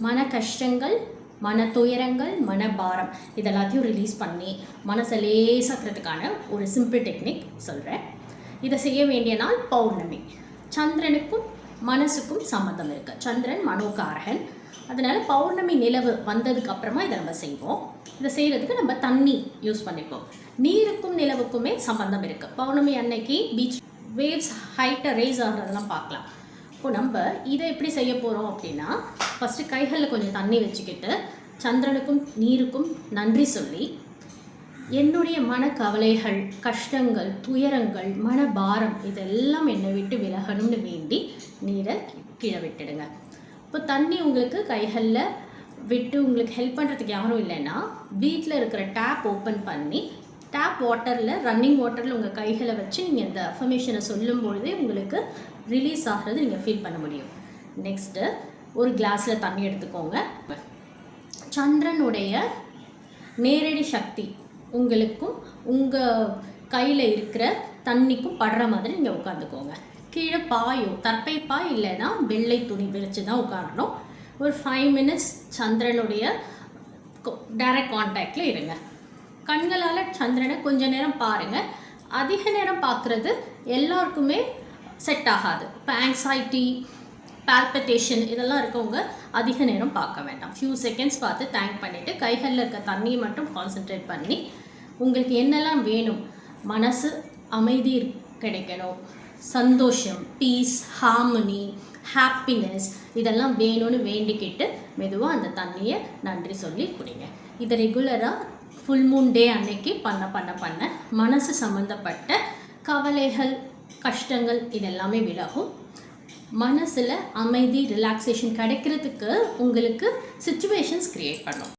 மன கஷ்டங்கள், மன துயரங்கள், மனபாரம் இதெல்லாத்தையும் ரிலீஸ் பண்ணி மனசை லேசாக்கிறதுக்கான ஒரு சிம்பிள் டெக்னிக் சொல்கிறேன். இதை செய்ய வேண்டிய நாள் பௌர்ணமி. சந்திரனுக்கும் மனசுக்கும் சம்மந்தம் இருக்குது. சந்திரன் மனோகாரகன். அதனால் பௌர்ணமி நிலவு வந்ததுக்கு அப்புறமா இதை நம்ம செய்வோம். இதை செய்கிறதுக்கு நம்ம தண்ணி யூஸ் பண்ணிப்போம். நீருக்கும் நிலவுக்குமே சம்மந்தம் இருக்குது. பௌர்ணமி அன்னைக்கு பீச் வேவ்ஸ் ஹைட்டை ரேஸ் ஆகிறதெல்லாம் பார்க்கலாம். இப்போ நம்ம இதை எப்படி செய்ய போகிறோம் அப்படின்னா, ஃபஸ்ட்டு கைகளில் கொஞ்சம் தண்ணி வச்சுக்கிட்டு சந்திரனுக்கும் நீருக்கும் நன்றி சொல்லி, என்னுடைய மனக்கவலைகள், கஷ்டங்கள், துயரங்கள், மனபாரம் இதெல்லாம் என்னை விட்டு விலகணும்னு வேண்டி நீரை கீழே விட்டுடுங்க. இப்போ தண்ணி உங்களுக்கு கைகளில் விட்டு உங்களுக்கு ஹெல்ப் பண்ணுறதுக்கு யாரும் இல்லைன்னா, வீட்டில் இருக்கிற டேப் ஓப்பன் பண்ணி டேப் வாட்டரில், ரன்னிங் வாட்டரில் உங்கள் கைகளை வச்சு நீங்கள் இந்த அஃபர்மேஷனை சொல்லும் பொழுதே உங்களுக்கு ரிலீஸ் ஆகிறது நீங்கள் ஃபீல் பண்ண முடியும். நெக்ஸ்ட்டு ஒரு கிளாஸில் தண்ணி எடுத்துக்கோங்க. சந்திரனுடைய நேரடி சக்தி உங்களுக்கும் உங்கள் கையில் இருக்கிற தண்ணிக்கும் படுற மாதிரி நீங்கள் உட்காந்துக்கோங்க. கீழே பாயோ, தற்பை பாய் இல்லைன்னா வெள்ளை துணி விரித்து தான் உட்காரணும். ஒரு 5 minutes சந்திரனுடைய டைரக்ட் கான்டாக்டில் இருங்க. கண்களால் சந்திரனை கொஞ்ச நேரம் பாருங்கள். அதிக நேரம் பார்க்குறது எல்லாருக்குமே செட் ஆகாது. இப்போ ஆங்ஸைட்டி, பால்பிட்டேஷன் இதெல்லாம் இருக்கவங்க அதிக நேரம் பார்க்க வேண்டாம். ஃபியூ செகண்ட்ஸ் பார்த்து தேங்க் பண்ணிவிட்டு கைகளில் இருக்க தண்ணியை மட்டும் கான்சென்ட்ரேட் பண்ணி, உங்களுக்கு என்னெல்லாம் வேணும், மனசு அமைதி கிடைக்கணும், சந்தோஷம், பீஸ், ஹார்மனி, ஹாப்பினஸ் இதெல்லாம் வேணும்னு வேண்டிக்கிட்டு மெதுவாக அந்த தண்ணியை நன்றி சொல்லி குடிங்க. இதை ரெகுலராக ஃபுல் மூன் டே அன்னைக்கு பண்ண மனசு சம்மந்தப்பட்ட கவலைகள், கஷ்டங்கள் இதெல்லாமே விலகும். மனசில் அமைதி, ரிலாக்ஸேஷன் கிடைக்கிறதுக்கு உங்களுக்கு சிச்சுவேஷன்ஸ் க்ரியேட் பண்ணும்.